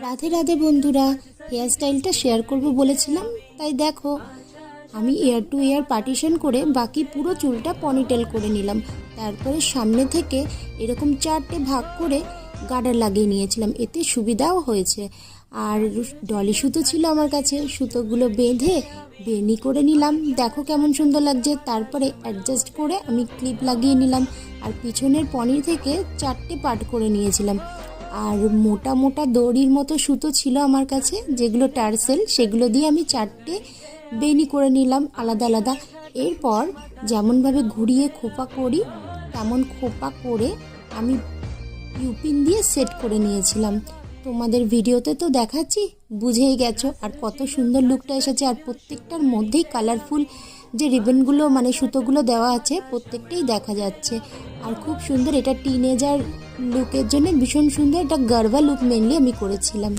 রাধে রাধে বন্ধুরা, হেয়ার স্টাইলটা শেয়ার করব বলেছিলাম, তাই দেখো আমি এয়ার টু এয়ার পার্টিশন করে বাকি পুরো চুলটা পনিটেল করে নিলাম। তারপরে সামনে থেকে এরকম 4টে ভাগ করে গার্ডার লাগিয়ে নিয়েছিলাম, এতে সুবিধাও হয়েছে। আর ডলি সুতো ছিল আমার কাছে, সুতোগুলো বেঁধে বেনি করে নিলাম, দেখো কেমন সুন্দর লাগছে। তারপরে অ্যাডজাস্ট করে আমি ক্লিপ লাগিয়ে নিলাম, আর পিছনের পনির থেকে 4টে পার্ট করে নিয়েছিলাম। আর মোটা মোটা দড়ির মতো সুতো ছিল আমার কাছে, যেগুলো টার্সেল, সেগুলো দিয়ে আমি 4টে বেনি করে নিলাম আলাদা আলাদা। এরপর যেমনভাবে ঘুরিয়ে খোপা করি তেমন খোপা করে আমি ইউপিন দিয়ে সেট করে নিয়েছিলাম। তোমাদের ভিডিওতে তো দেখাচ্ছি, বুঝেই গেছো। আর কত সুন্দর লুকটা এসেছে, আর প্রত্যেকটার মধ্যেই কালারফুল যে রিবনগুলো মানে সুতোগুলো দেওয়া আছে প্রত্যেকটাই দেখা যাচ্ছে। আর খুব সুন্দর, এটা টিনেজার লুকের জন্য ভীষণ সুন্দর, এটা গারবা লুক মেনলি আমি করেছিলাম।